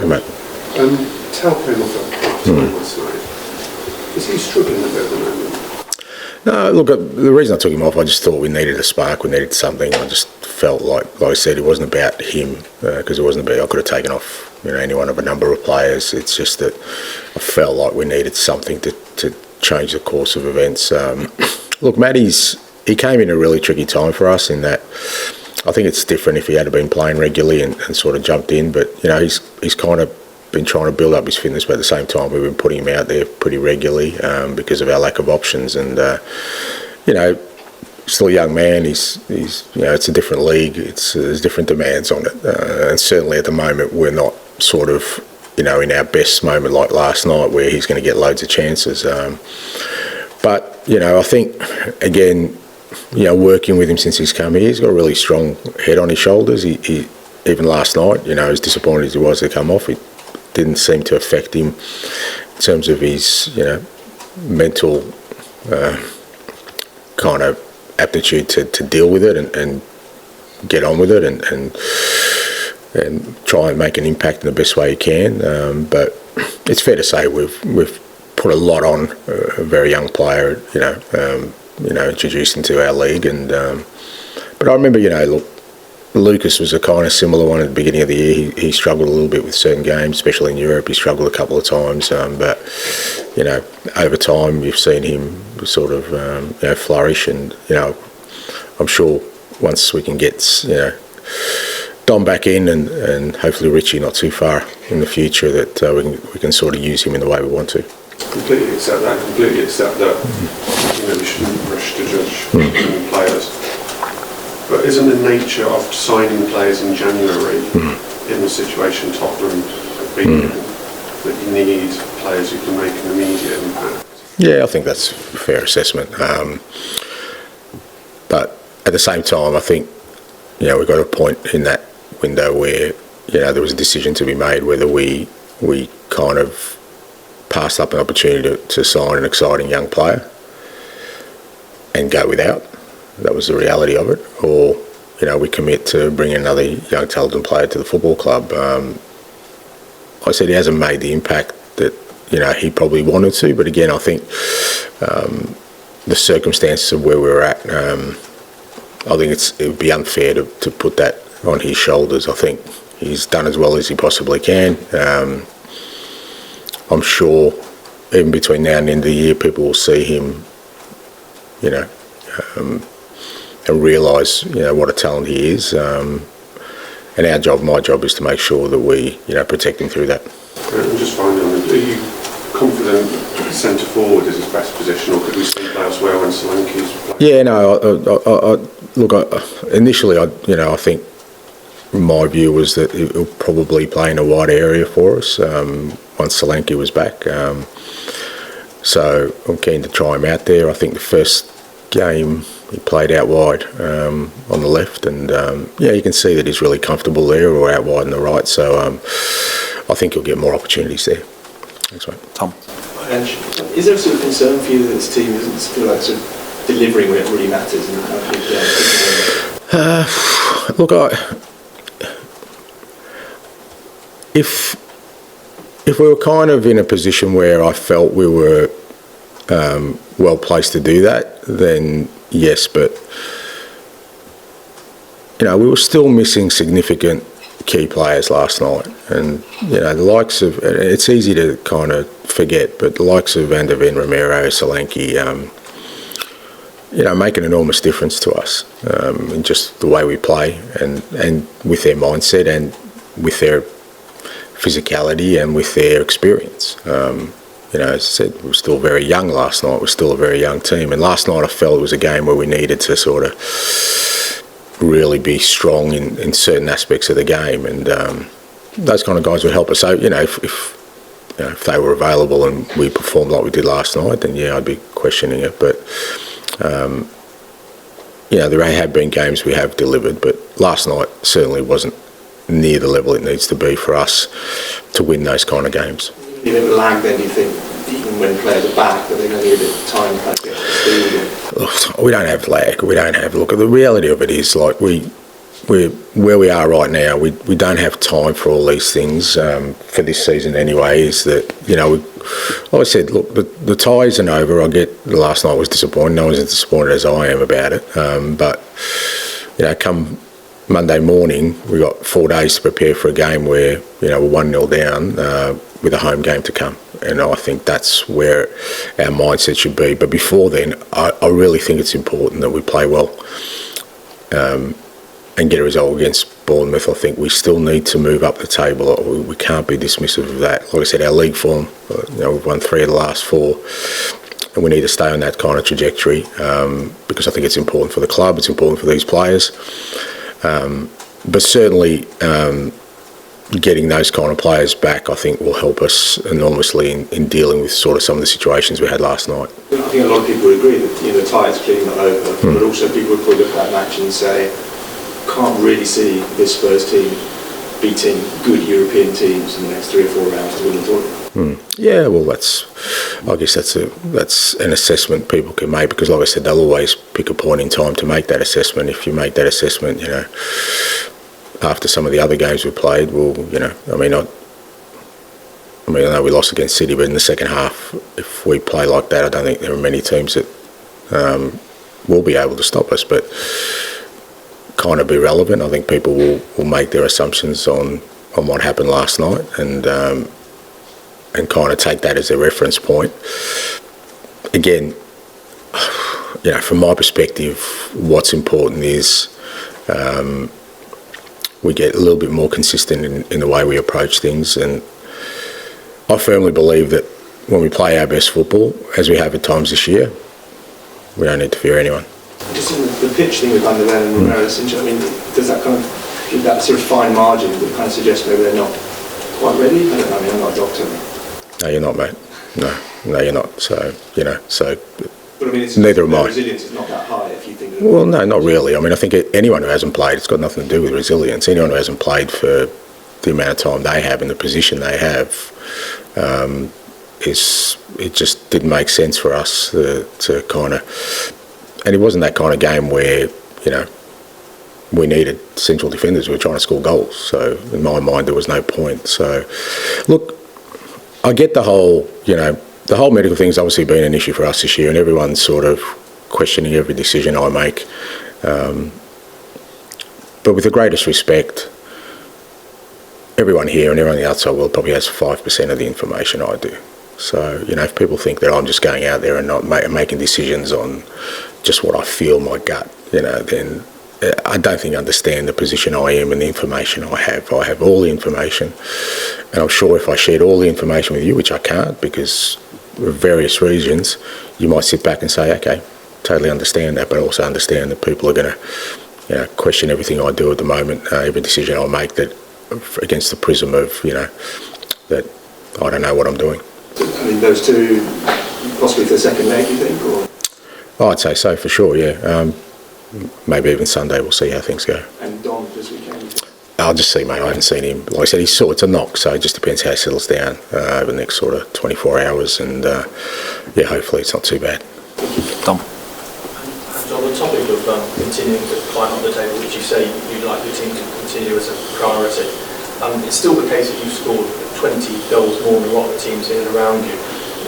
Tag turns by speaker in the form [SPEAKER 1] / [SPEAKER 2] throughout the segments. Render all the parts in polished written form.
[SPEAKER 1] Hey, mate.
[SPEAKER 2] Tell came off at time last night. Is he struggling a bit at the moment?
[SPEAKER 1] No, look, the reason I took him off, I just thought we needed a spark, we needed something. I just felt like I said, it wasn't about him, because it wasn't about, I could have taken off any one of a number of players. It's just that I felt like we needed something to change the course of events. Look, he came in a really tricky time for us in that I think it's different if he had been playing regularly and sort of jumped in, but he's kind of been trying to build up his fitness, but at the same time we've been putting him out there pretty regularly because of our lack of options. And still a young man. He's it's a different league. There's different demands on it, and certainly at the moment we're not sort of in our best moment like last night where he's going to get loads of chances. But I think again, working with him since he's come here, he's got a really strong head on his shoulders. He even last night, as disappointed as he was to come off, it didn't seem to affect him in terms of his mental kind of aptitude to deal with it and get on with it and try and make an impact in the best way he can. But it's fair to say we've put a lot on a very young player, introduced into our league. And but I remember, look, Lucas was a kind of similar one at the beginning of the year. He struggled a little bit with certain games, especially in Europe. He struggled a couple of times, but over time you've seen him sort of flourish. And I'm sure once we can get Dom back in and hopefully Richie not too far in the future, that we can sort of use him in the way we want to.
[SPEAKER 2] Completely accept that. We shouldn't rush to judge players. But isn't the nature of signing players in January in the situation Tottenham have been in, that you need players who can make an immediate impact?
[SPEAKER 1] Yeah, I think that's a fair assessment. But at the same time, I think we got a point in that window where there was a decision to be made whether we kind of passed up an opportunity to sign an exciting young player and go without. That was the reality of it. Or, we commit to bringing another young talented player to the football club. I said he hasn't made the impact that, he probably wanted to. But again, I think the circumstances of where we're at, I think it would be unfair to put that on his shoulders. I think he's done as well as he possibly can. I'm sure even between now and the end of the year, people will see him, and realise, what a talent he is. And my job is to make sure that we, protect him through that.
[SPEAKER 2] And just finally, are you confident centre forward is his best position, or could we see elsewhere when Solanke's playing? Yeah,
[SPEAKER 1] no. Initially, I think my view was that he'll probably play in a wide area for us once Solanke was back. So I'm keen to try him out there. I think the first game he played out wide on the left, and you can see that he's really comfortable there, or out wide on the right. So I think he'll get more opportunities there. Thanks, mate. Tom.
[SPEAKER 3] Ange, is there a sort of concern for you that this team isn't sort of delivering when it really matters?
[SPEAKER 1] Look, if we were kind of in a position where I felt we were well placed to do that, then yes, but we were still missing significant key players last night, and the likes of, it's easy to kind of forget, but the likes of Van der Ven, Romero, Solanke, make an enormous difference to us in just the way we play and with their mindset and with their physicality and with their experience. As I said, we were still very young last night. We're still a very young team. And last night I felt it was a game where we needed to sort of really be strong in certain aspects of the game. And those kind of guys would help us. So, if they were available and we performed like we did last night, then I'd be questioning it. But, there have been games we have delivered. But last night certainly wasn't near the level it needs to be for us to win those kind of games.
[SPEAKER 3] Even with lag, then you think even when players are back, that they're going to need a bit of time to get up to speed?
[SPEAKER 1] We don't have lag. We don't have. Look, the reality of it is, like, we where we are right now, we don't have time for all these things for this season anyway. Is that, like I said, look, the tie isn't over. I get last night was disappointing. No one's as disappointed as I am about it. But come Monday morning, we got 4 days to prepare for a game where we're 1-0 down with a home game to come. And I think that's where our mindset should be. But before then, I really think it's important that we play well. And get a result against Bournemouth. I think we still need to move up the table. We can't be dismissive of that. Like I said, our league form, we've won 3 of the last 4, and we need to stay on that kind of trajectory because I think it's important for the club, it's important for these players. But certainly getting those kind of players back, I think, will help us enormously in dealing with sort of some of the situations we had last night.
[SPEAKER 3] I think a lot of people would agree that the tie is clearly not over, but also people would probably look at that match and say, can't really see this Spurs team beating good European teams in the next 3 or 4 rounds to win the tournament.
[SPEAKER 1] Yeah, well, I guess that's an assessment people can make because, like I said, they'll always pick a point in time to make that assessment. If you make that assessment, after some of the other games we played, well, I know we lost against City, but in the second half, if we play like that, I don't think there are many teams that will be able to stop us. But kind of be relevant. I think people will make their assumptions on what happened last night and kind of take that as a reference point. Again, from my perspective, what's important is we get a little bit more consistent in the way we approach things, and I firmly believe that when we play our best football, as we have at times this year, we don't need to fear anyone.
[SPEAKER 3] Just in the pitch thing with Van der Ven and Romero, does that kind of give that sort of fine margin that kind of suggests maybe they're not quite ready? I don't know, I'm not a doctor.
[SPEAKER 1] No, you're not, mate. No, you're not. So,
[SPEAKER 3] But
[SPEAKER 1] neither am I.
[SPEAKER 3] Resilience is not that high if you think.
[SPEAKER 1] Well, no, not really. I think anyone who hasn't played, it's got nothing to do with resilience. Anyone who hasn't played for the amount of time they have in the position they have, it just didn't make sense for us to kind of. And it wasn't that kind of game where, we needed central defenders. We were trying to score goals. So in my mind, there was no point. So, look, I get the whole medical thing's obviously been an issue for us this year, and everyone's sort of questioning every decision I make. But with the greatest respect, everyone here and everyone in the outside world probably has 5% of the information I do. So, if people think that I'm just going out there and not making decisions on just what I feel, my gut, then I don't think I understand the position I am and the information I have. I have all the information, and I'm sure if I shared all the information with you, which I can't because of various reasons, you might sit back and say, okay, totally understand that, but also understand that people are going to question everything I do at the moment, every decision I make that against the prism of, that I don't know what I'm doing.
[SPEAKER 3] Those two, possibly for the second leg, you think? Or?
[SPEAKER 1] I'd say so, for sure, yeah. Maybe even Sunday, we'll see how things go.
[SPEAKER 3] And Dom this weekend?
[SPEAKER 1] I'll just see, mate. I haven't seen him. Like I said, it's a knock, so it just depends how he settles down over the next sort of 24 hours. And, hopefully it's not too bad.
[SPEAKER 4] Dom.
[SPEAKER 5] And on the topic of continuing to climb up the table, which you say you'd like your team to continue as a priority, it's still the case that you've scored 20 goals more than a lot of the teams in and around you.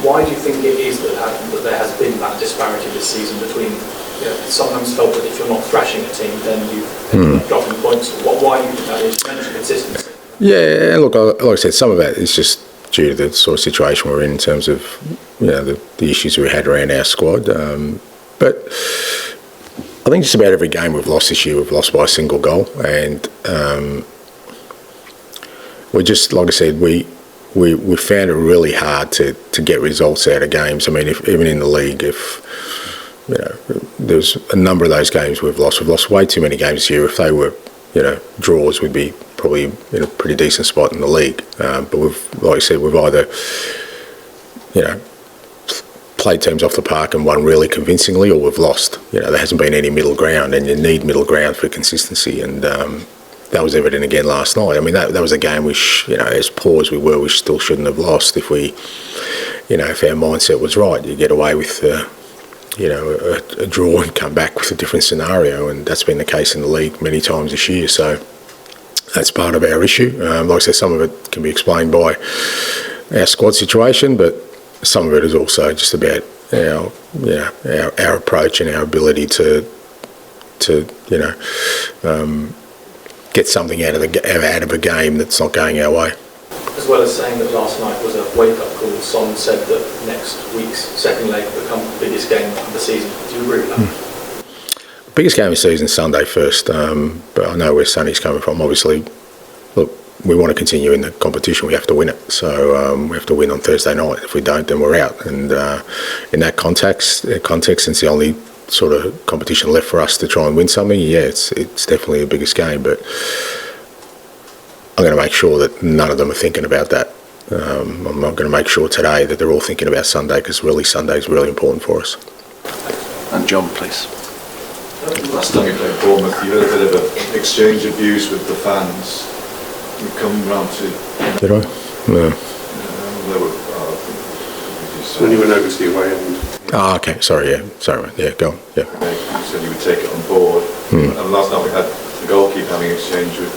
[SPEAKER 5] Why do you think it is that there has been that disparity this season between, sometimes felt that if you're not thrashing a team, then you end up dropping points? Why do you think that is? You mentioned consistency.
[SPEAKER 1] Yeah, and look, like I said, some of that is just due to the sort of situation we're in terms of, the issues we had around our squad. But I think just about every game we've lost this year, we've lost by a single goal. And we're just, like I said, we found it really hard to get results out of games. I mean, even in the league, there's a number of those games we've lost. We've lost way too many games this year. If they were, draws, we'd be probably in a pretty decent spot in the league. But like I said, we've either, played teams off the park and won really convincingly, or we've lost. There hasn't been any middle ground, and you need middle ground for consistency. And that was evident again last night. I mean, that was a game which, as poor as we were, we still shouldn't have lost if we, if our mindset was right. You get away with a draw and come back with a different scenario, and that's been the case in the league many times this year. So that's part of our issue. Like I said, some of it can be explained by our squad situation, but some of it is also just about our approach and our ability to get something out of a game that's not going our way.
[SPEAKER 5] As well as saying that last night was a wake-up call, Son said that next week's second leg will become the biggest game of the season. Do you agree with that?
[SPEAKER 1] Biggest game of the season, Sunday first, but I know where Sonny's coming from. Obviously, look, we want to continue in the competition, we have to win it. So we have to win on Thursday night. If we don't, then we're out. And in that context, it's the only sort of competition left for us to try and win something. Yeah, it's definitely the biggest game, but I'm going to make sure that none of them are thinking about that. I'm not going to make sure today that they're all thinking about Sunday, because really Sunday is really important for us.
[SPEAKER 4] And John, please.
[SPEAKER 6] Last time you played Bournemouth, you had a bit of an exchange of views with the fans. You come round to...
[SPEAKER 1] Did I? No.
[SPEAKER 6] They were...
[SPEAKER 2] When you went over to the away end.
[SPEAKER 1] Oh, okay. Sorry, yeah, go on. Yeah.
[SPEAKER 6] You said you would take it on board. And last night we had the goalkeeper having exchange with...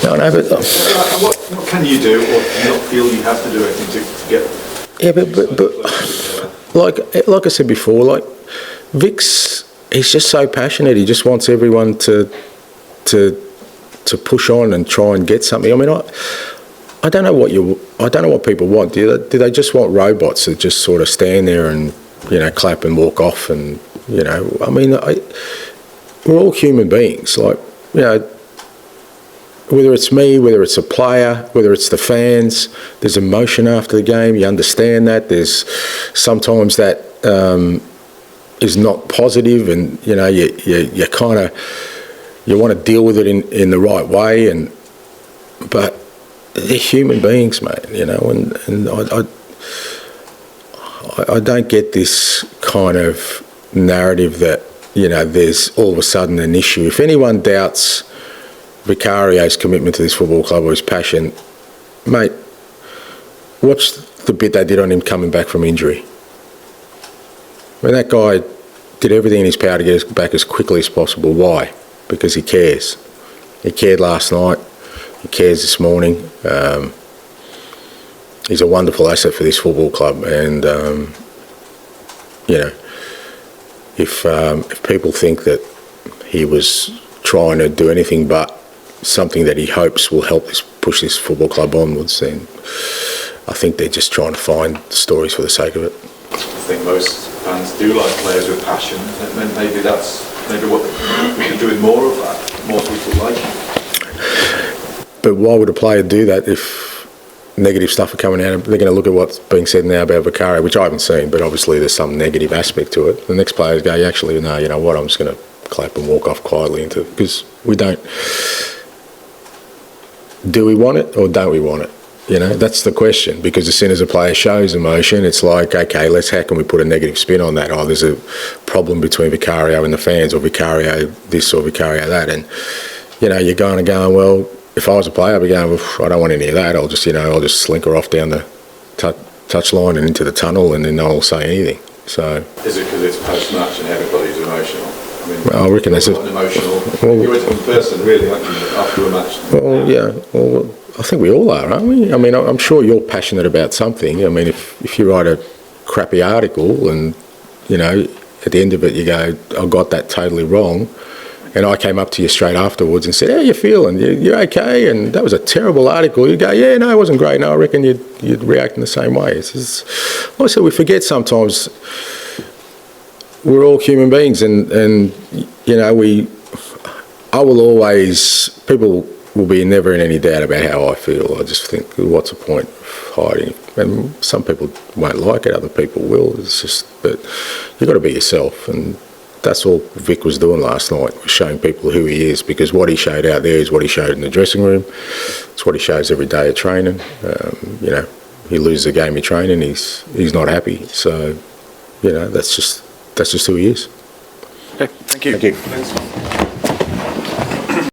[SPEAKER 1] No, but...
[SPEAKER 6] What can you do, or do you not feel you have to do anything to get...
[SPEAKER 1] Yeah, but like I said before, like, Vic's, he's just so passionate. He just wants everyone to push on and try and get something. I mean, I don't know what people want. Do they just want robots that just sort of stand there and clap and walk off? And I mean, we're all human beings. Like, whether it's me, whether it's a player, whether it's the fans, there's emotion after the game. You understand that. There's sometimes that is not positive, and you kind of want to deal with it in the right way. But they're human beings, mate. And I don't get this kind of narrative that there's all of a sudden an issue. If anyone doubts Vicario's commitment to this football club or his passion, mate, watch the bit they did on him coming back from injury. I mean, that guy did everything in his power to get us back as quickly as possible. Why? Because he cares. He cared last night. He cares this morning. He's a wonderful asset for this football club. And, if people think that he was trying to do anything but something that he hopes will help push this football club onwards, then I think they're just trying to find stories for the sake of it.
[SPEAKER 6] I think most fans do like players with passion, and maybe that's what we could do with more of that. More people like it.
[SPEAKER 1] But why would a player do that if negative stuff are coming out? They're going to look at what's being said now about Vicario, which I haven't seen, but obviously there's some negative aspect to it. The next players go, actually, no, you know what, I'm just going to clap and walk off quietly into it, because we don't. Do we want it or don't we want it? That's the question, because as soon as a player shows emotion, it's like, okay, how can we put a negative spin on that? Oh, there's a problem between Vicario and the fans, or Vicario this or Vicario that. And, you're going, well, if I was a player, I'd be going, well, I don't want any of that. I'll just, I'll just slinker off down the touch line and into the tunnel, and then no one will say anything. So. Is
[SPEAKER 6] it because it's post-match and everybody's emotional?
[SPEAKER 1] I reckon that's
[SPEAKER 6] emotional. You're a different person, really, aren't you, after a match?
[SPEAKER 1] Well, yeah. Well, I think we all are, aren't we? I mean, I'm sure you're passionate about something. I mean, if you write a crappy article and, at the end of it you go, I got that totally wrong, and I came up to you straight afterwards and said, how are you feeling? You're okay? And that was a terrible article. You go, yeah, no, it wasn't great. No, I reckon you'd react in the same way. Like I said, we forget sometimes we're all human beings, and I will always, people will be never in any doubt about how I feel. I just think, what's the point of hiding? And some people won't like it, other people will. It's just, but you've got to be yourself, and that's all Vic was doing last night, was showing people who he is, because what he showed out there is what he showed in the dressing room. It's what he shows every day of training. He loses a game of training, he's not happy. So, that's just who he is.
[SPEAKER 4] Okay, thank you.
[SPEAKER 1] Thank you.
[SPEAKER 6] Thanks.